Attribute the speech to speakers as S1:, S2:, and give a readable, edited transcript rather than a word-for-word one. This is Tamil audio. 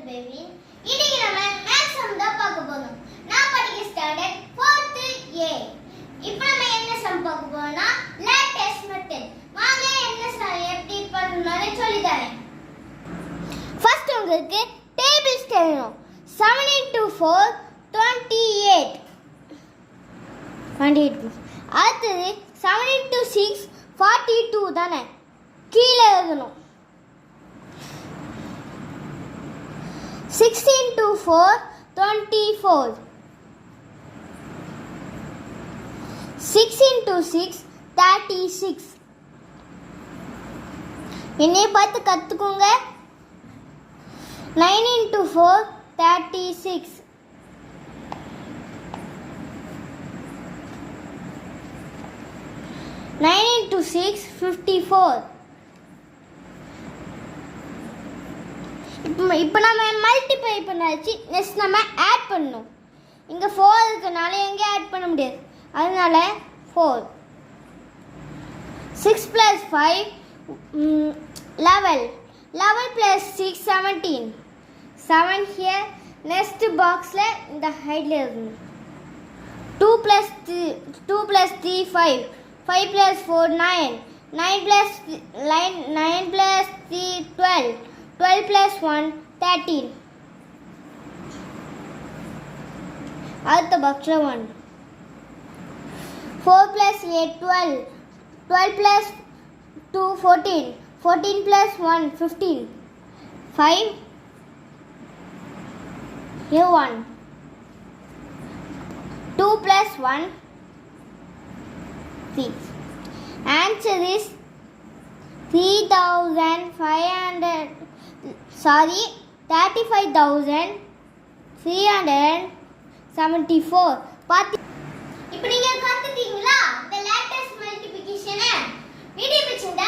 S1: baby. இன்னைக்கு நம்ம மேத்ஸ் சம் தான் பார்க்க போறோம். நான் படிக்க ஸ்டாண்டர்ட் 4th A. இப்போ நம்ம என்ன சம் பார்க்க போறோம்னா லேட்டஸ்ட் மெத்தட். வாங்க என்ன சம் எப்படி பண்ணனும்னு சொல்லி தரேன். ஃபர்ஸ்ட் உங்களுக்கு டேபிள்ஸ் தெரியணும். 7 into 4 28. அடுத்தது 7 into 6 42 தானே கீழே எழுதணும். 6 into 4 24. 6 into 6 36. என்னைய பார்த்து கத்துக்கோங்க. 9 into 4 36. 9 into 6 54. இப்போ நம்ம மல்டிப்ளை பண்ணாச்சு. நெக்ஸ்ட் நம்ம ஆட் பண்ணணும். இங்கே 4 இருக்கனால எங்கே ஆட் பண்ண முடியாது, அதனால 4. 6 plus 5 11. 11 plus 6 17. 7 here. நெக்ஸ்ட் பாக்ஸில் இந்த ஹைட்ல இருக்கணும். 2 plus 3 5. 5 plus 4 9. 9 plus 3 12. 12 plus 1 13. அடுத்த பாக்ஸில் 1. 4 plus 8 12. 12 plus 2 14. 14 plus 1 15. 5 here 1. 2 plus 1 3. Answer is 35,374. இப்போ நீங்க கத்துட்டீங்களா the latest multiplication? வீடியோ பிடிச்சிருந்தா